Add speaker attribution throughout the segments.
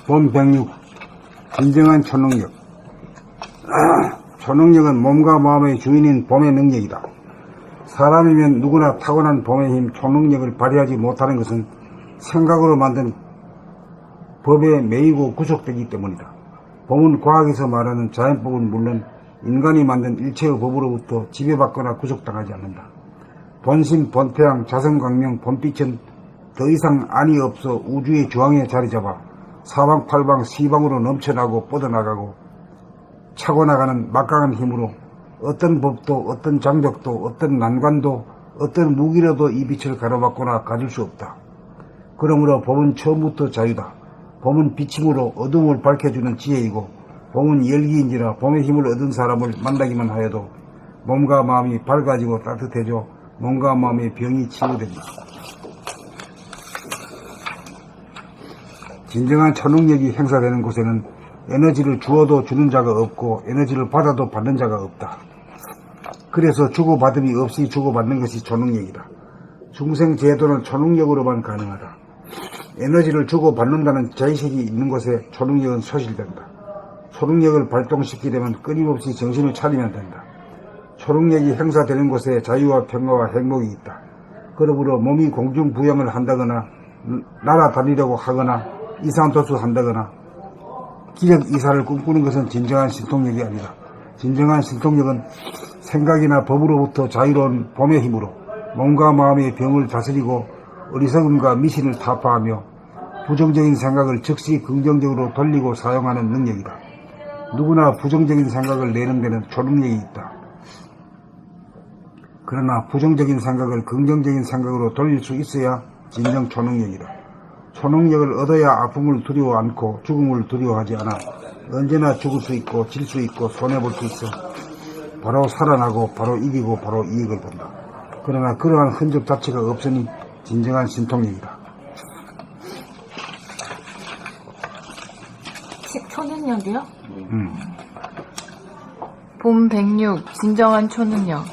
Speaker 1: 봄 106 진정한 초능력. 초능력은 몸과 마음의 주인인 봄의 능력이다. 사람이면 누구나 타고난 봄의 힘 초능력을 발휘하지 못하는 것은 생각으로 만든 법에 매이고 구속되기 때문이다. 봄은 과학에서 말하는 자연법은 물론 인간이 만든 일체의 법으로부터 지배받거나 구속당하지 않는다. 본심, 본태양, 자성광명, 봄빛은 더 이상 안이 없어 우주의 중앙에 자리잡아 사방팔방 시방으로 넘쳐나고 뻗어나가고 차고 나가는 막강한 힘으로 어떤 법도 어떤 장벽도 어떤 난관도 어떤 무기라도 이 빛을 가로막거나 가질 수 없다. 그러므로 봄은 처음부터 자유다. 봄은 비침으로 어둠을 밝혀주는 지혜이고 봄은 열기인지라 봄의 힘을 얻은 사람을 만나기만 하여도 몸과 마음이 밝아지고 따뜻해져 몸과 마음의 병이 치유됩니다. 진정한 초능력이 행사되는 곳에는 에너지를 주어도 주는 자가 없고 에너지를 받아도 받는 자가 없다. 그래서 주고받음이 없이 주고받는 것이 초능력이다. 중생제도는 초능력으로만 가능하다. 에너지를 주고받는다는 제의식이 있는 곳에 초능력은 소실된다. 초능력을 발동시키려면 끊임없이 정신을 차리면 된다. 초능력이 행사되는 곳에 자유와 평화와 행복이 있다. 그러므로 몸이 공중부양을 한다거나 날아다니려고 하거나 이산도수한다거나 기력이사를 꿈꾸는 것은 진정한 신통력이 아니다. 진정한 신통력은 생각이나 법으로부터 자유로운 봄의 힘으로 몸과 마음의 병을 다스리고 어리석음과 미신을 타파하며 부정적인 생각을 즉시 긍정적으로 돌리고 사용하는 능력이다. 누구나 부정적인 생각을 내는 데는 초능력이 있다. 그러나 부정적인 생각을 긍정적인 생각으로 돌릴 수 있어야 진정 초능력이다. 초능력을 얻어야 아픔을 두려워 않고 죽음을 두려워하지 않아 언제나 죽을 수 있고 질 수 있고 손해볼 수 있어 바로 살아나고 바로 이기고 바로 이익을 본다. 그러나 그러한 흔적 자체가 없으니 진정한 신통력이다.
Speaker 2: 초능력이요? 봄 106 진정한 초능력.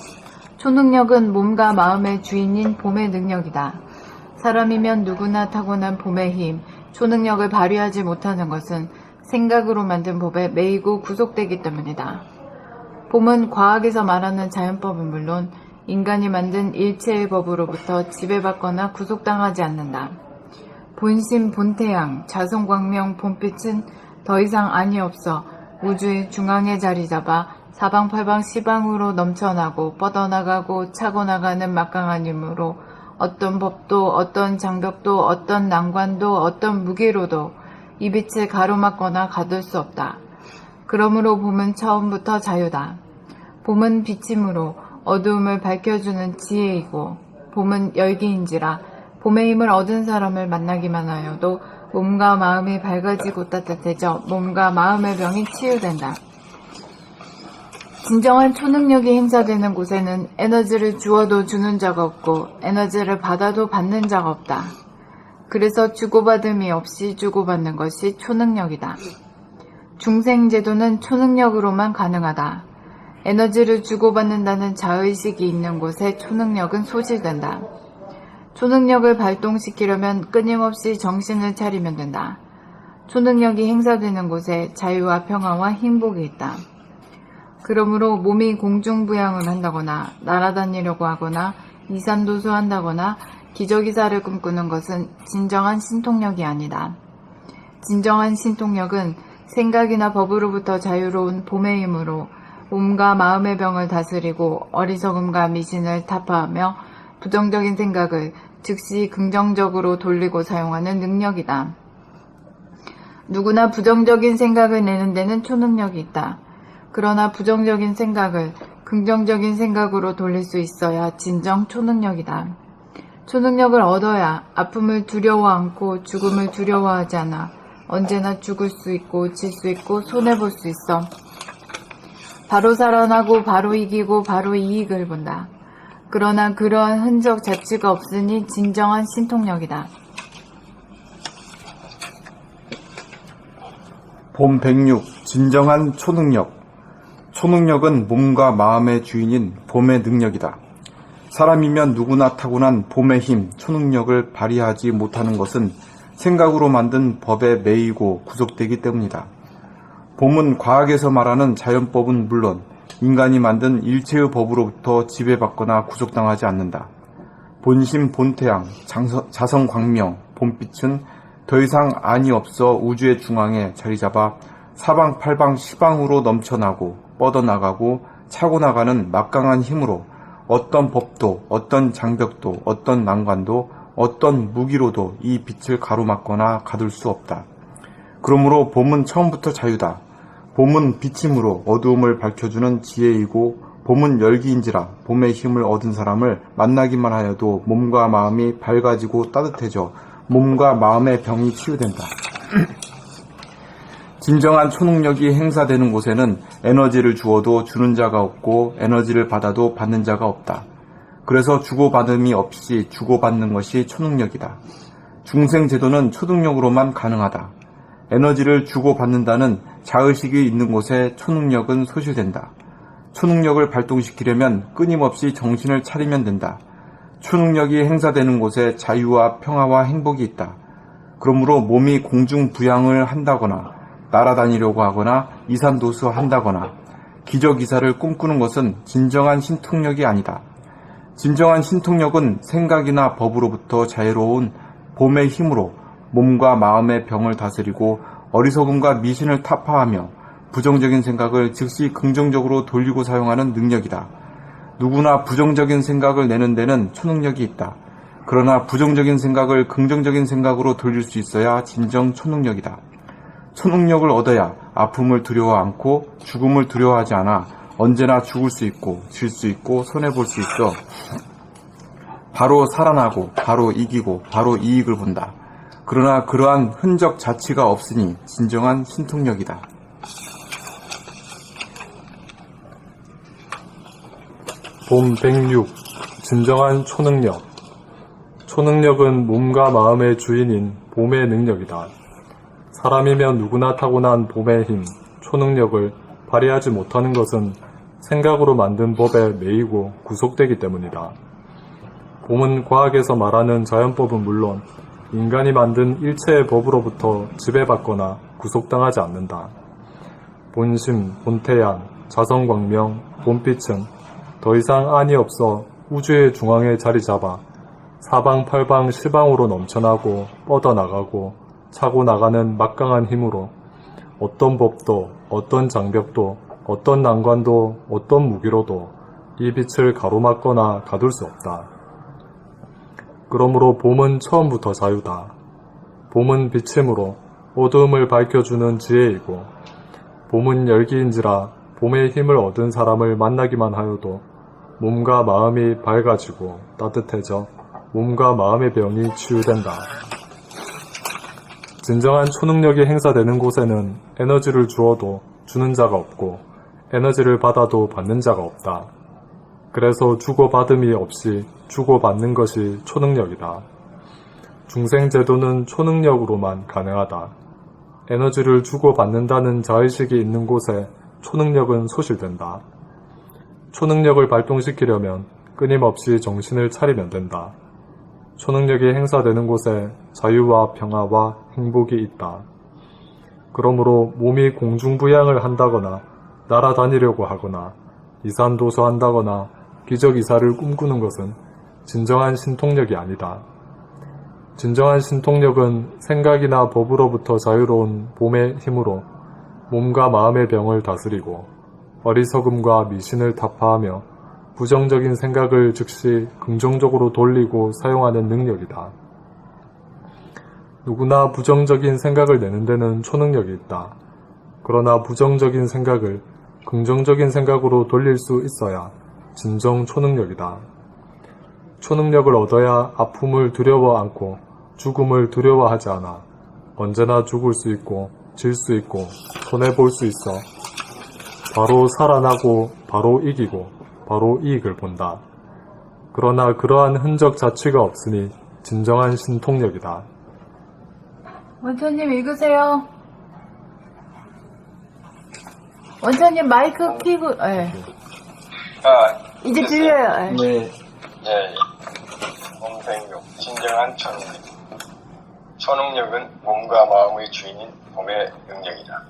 Speaker 2: 초능력은 몸과 마음의 주인인 봄의 능력이다. 사람이면 누구나 타고난 봄의 힘, 초능력을 발휘하지 못하는 것은 생각으로 만든 법에 매이고 구속되기 때문이다. 봄은 과학에서 말하는 자연법은 물론 인간이 만든 일체의 법으로부터 지배받거나 구속당하지 않는다. 본심, 본태양, 자성광명, 봄빛은 더 이상 안이 없어 우주의 중앙에 자리 잡아 사방팔방 시방으로 넘쳐나고 뻗어나가고 차고 나가는 막강한 힘으로 어떤 법도 어떤 장벽도 어떤 난관도 어떤 무기로도 이 빛을 가로막거나 가둘 수 없다. 그러므로 봄은 처음부터 자유다. 봄은 비침으로 어두움을 밝혀주는 지혜이고 봄은 열기인지라 봄의 힘을 얻은 사람을 만나기만 하여도 몸과 마음이 밝아지고 따뜻해져 몸과 마음의 병이 치유된다. 진정한 초능력이 행사되는 곳에는 에너지를 주어도 주는 자가 없고 에너지를 받아도 받는 자가 없다. 그래서 주고받음이 없이 주고받는 것이 초능력이다. 중생제도는 초능력으로만 가능하다. 에너지를 주고받는다는 자의식이 있는 곳에 초능력은 소실된다. 초능력을 발동시키려면 끊임없이 정신을 차리면 된다. 초능력이 행사되는 곳에 자유와 평화와 행복이 있다. 그러므로 몸이 공중부양을 한다거나 날아다니려고 하거나 이산도수한다거나 기저귀사를 꿈꾸는 것은 진정한 신통력이 아니다. 진정한 신통력은 생각이나 법으로부터 자유로운 봄의 힘으로 몸과 마음의 병을 다스리고 어리석음과 미신을 타파하며 부정적인 생각을 즉시 긍정적으로 돌리고 사용하는 능력이다. 누구나 부정적인 생각을 내는 데는 초능력이 있다. 그러나 부정적인 생각을 긍정적인 생각으로 돌릴 수 있어야 진정 초능력이다. 초능력을 얻어야 아픔을 두려워 않고 죽음을 두려워하지 않아 언제나 죽을 수 있고 질 수 있고 손해볼 수 있어. 바로 살아나고 바로 이기고 바로 이익을 본다. 그러나 그러한 흔적 자체가 없으니 진정한 신통력이다.
Speaker 3: 봄 106 진정한 초능력. 초능력은 몸과 마음의 주인인 봄의 능력이다. 사람이면 누구나 타고난 봄의 힘, 초능력을 발휘하지 못하는 것은 생각으로 만든 법에 매이고 구속되기 때문이다. 봄은 과학에서 말하는 자연법은 물론 인간이 만든 일체의 법으로부터 지배받거나 구속당하지 않는다. 본심 본태양, 자성광명, 봄빛은 더 이상 안이 없어 우주의 중앙에 자리잡아 사방팔방 시방으로 넘쳐나고 뻗어나가고 차고 나가는 막강한 힘으로 어떤 법도, 어떤 장벽도, 어떤 난관도, 어떤 무기로도 이 빛을 가로막거나 가둘 수 없다. 그러므로 봄은 처음부터 자유다. 봄은 빛임으로 어두움을 밝혀주는 지혜이고 봄은 열기인지라 봄의 힘을 얻은 사람을 만나기만 하여도 몸과 마음이 밝아지고 따뜻해져 몸과 마음의 병이 치유된다. 진정한 초능력이 행사되는 곳에는 에너지를 주어도 주는 자가 없고 에너지를 받아도 받는 자가 없다. 그래서 주고받음이 없이 주고받는 것이 초능력이다. 중생제도는 초능력으로만 가능하다. 에너지를 주고받는다는 자의식이 있는 곳에 초능력은 소실된다. 초능력을 발동시키려면 끊임없이 정신을 차리면 된다. 초능력이 행사되는 곳에 자유와 평화와 행복이 있다. 그러므로 몸이 공중부양을 한다거나 날아다니려고 하거나 이산도수 한다거나 기적이사를 꿈꾸는 것은 진정한 신통력이 아니다. 진정한 신통력은 생각이나 법으로부터 자유로운 봄의 힘으로 몸과 마음의 병을 다스리고 어리석음과 미신을 타파하며 부정적인 생각을 즉시 긍정적으로 돌리고 사용하는 능력이다. 누구나 부정적인 생각을 내는 데는 초능력이 있다. 그러나 부정적인 생각을 긍정적인 생각으로 돌릴 수 있어야 진정 초능력이다. 초능력을 얻어야 아픔을 두려워 않고 죽음을 두려워하지 않아 언제나 죽을 수 있고 질 수 있고 손해볼 수 있어 바로 살아나고 바로 이기고 바로 이익을 본다. 그러나 그러한 흔적 자체가 없으니 진정한 신통력이다.
Speaker 4: 봄 106. 진정한 초능력. 초능력은 몸과 마음의 주인인 봄의 능력이다. 사람이면 누구나 타고난 봄의 힘, 초능력을 발휘하지 못하는 것은 생각으로 만든 법에 매이고 구속되기 때문이다. 봄은 과학에서 말하는 자연법은 물론 인간이 만든 일체의 법으로부터 지배받거나 구속당하지 않는다. 본심, 본태양, 자성광명, 봄빛은 더 이상 안이 없어 우주의 중앙에 자리 잡아 사방팔방 시방으로 넘쳐나고 뻗어나가고 차고 나가는 막강한 힘으로 어떤 법도, 어떤 장벽도, 어떤 난관도, 어떤 무기로도 이 빛을 가로막거나 가둘 수 없다. 그러므로 봄은 처음부터 자유다. 봄은 빛임으로 어두움을 밝혀주는 지혜이고 봄은 열기인지라 봄의 힘을 얻은 사람을 만나기만 하여도 몸과 마음이 밝아지고 따뜻해져 몸과 마음의 병이 치유된다. 진정한 초능력이 행사되는 곳에는 에너지를 주어도 주는 자가 없고 에너지를 받아도 받는 자가 없다. 그래서 주고받음이 없이 주고받는 것이 초능력이다. 중생제도는 초능력으로만 가능하다. 에너지를 주고받는다는 자의식이 있는 곳에 초능력은 소실된다. 초능력을 발동시키려면 끊임없이 정신을 차리면 된다. 초능력이 행사되는 곳에 자유와 평화와 행복이 있다. 그러므로 몸이 공중부양을 한다거나 날아다니려고 하거나 이산도소한다거나 기적이사를 꿈꾸는 것은 진정한 신통력이 아니다. 진정한 신통력은 생각이나 법으로부터 자유로운 봄의 힘으로 몸과 마음의 병을 다스리고 어리석음과 미신을 타파하며 부정적인 생각을 즉시 긍정적으로 돌리고 사용하는 능력이다. 누구나 부정적인 생각을 내는 데는 초능력이 있다. 그러나 부정적인 생각을 긍정적인 생각으로 돌릴 수 있어야 진정 초능력이다. 초능력을 얻어야 아픔을 두려워 않고 죽음을 두려워하지 않아 언제나 죽을 수 있고 질 수 있고 손해볼 수 있어 바로 살아나고 바로 이기고 바로 이익을 본다. 그러나 그러한 흔적 자체가 없으니 진정한 신통력이다.
Speaker 2: 원천님 읽으세요. 원천님 마이크 켜고, 예. 이제 들려요. 예.
Speaker 5: 네. 봄 106. 진정한 초능력. 초능력은 몸과 마음의 주인인 봄의 능력이다.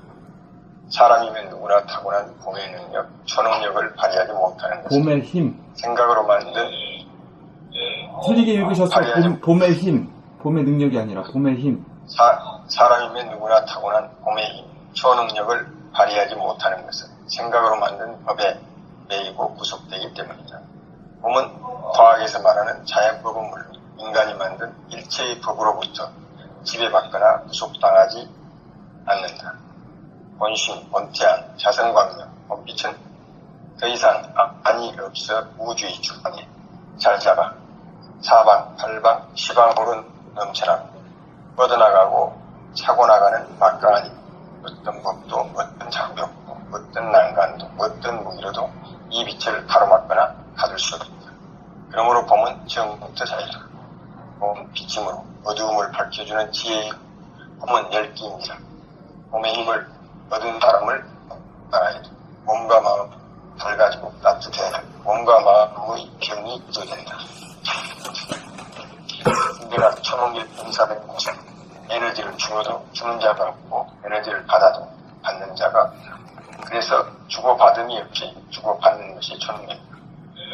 Speaker 5: 사람이면 누구나 타고난 봄의 능력, 초능력을 발휘하지 못하는 것은
Speaker 3: 봄의 힘.
Speaker 5: 생각으로 만든
Speaker 3: 틀리게 읽으셨어요.
Speaker 5: 발휘하지
Speaker 3: 봄의 힘. 봄의 능력이 아니라 봄의 힘.
Speaker 5: 사람이면 누구나 타고난 봄의 힘, 초능력을 발휘하지 못하는 것은 생각으로 만든 법에 매이고 구속되기 때문이다. 봄은 과학에서 말하는 자연법은 물론 인간이 만든 일체의 법으로부터 지배받거나 구속당하지 않는다. 본심, 본태양, 자성광명, 본빛은 더 이상 안이 없어 우주의 주방에 잘 잡아 사방, 팔방, 시방으로 넘쳐나고 뻗어나가고 차고 나가는 막강하니 어떤 법도 어떤 장벽도 어떤 난간도 어떤 무기로도 이 빛을 가로막거나 가둘 수 없다. 그러므로 봄은 정부터 자유다. 봄은 비침으로 어두움을 밝혀주는 지혜이고 봄은 열기입니다. 봄의 힘을 얻은 사람을 알아야 돼. 몸과 마음 밝아지고 따뜻해야 몸과 마음의 병이 잊어진다. 인간은 초능력 인사된 곳은 에너지를 주어도 주는 자가 없고 에너지를 받아도 받는 자가 없다. 그래서 주고받음이 없이 주고받는 것이 초능력이다.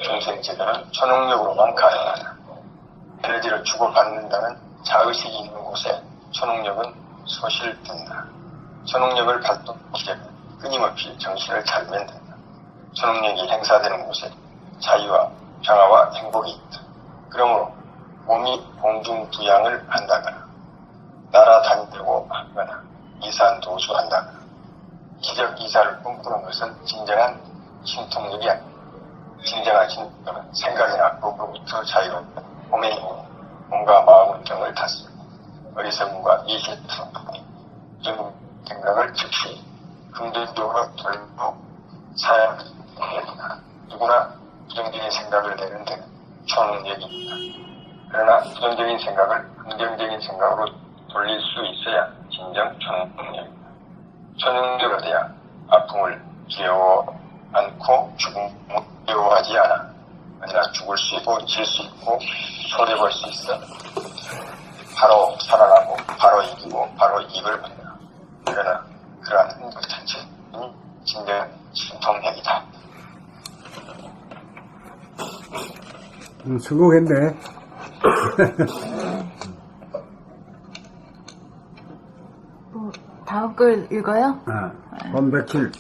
Speaker 5: 중생제도는 초능력으로만 가능하다. 에너지를 주고받는다는 자의식이 있는 곳에 초능력은 소실된다. 초능력을 발동시키면 끊임없이 정신을 차리면 된다. 초능력이 행사되는 곳에 자유와 평화와 행복이 있다. 그러므로 몸이 공중부양을 한다거나 날아다니려고 하거나 이산도수한다거나 기적 이사를 꿈꾸는 것은 진정한 신통력이 아니다. 진정한 신통력은 생각이나 법으로부터 자유로운 몸의 힘으로 몸과 마음의 병을 다스리고 어리석음과 이실성 이런 생각을 즉시 긍정적으로 돌리고 사양합니다. 누구나 부정적인 생각을 내는 데는 초능력입니다. 그러나 부정적인 생각을 긍정적인 생각으로 돌릴 수 있어야 진정 초능력입니다. 초능력을 해야 아픔을 두려워 않고 죽음을 두려워하지 않아. 아니라 죽을 수 있고 질 수 있고 손해볼 수 있어. 바로 살아나고 바로 이기고 바로 이익을 받는다. 그러나 그러한 것 자체는 진정한 신통력이다.
Speaker 1: 성공했네.
Speaker 2: 다음 글 읽어요?
Speaker 1: 봄 며칠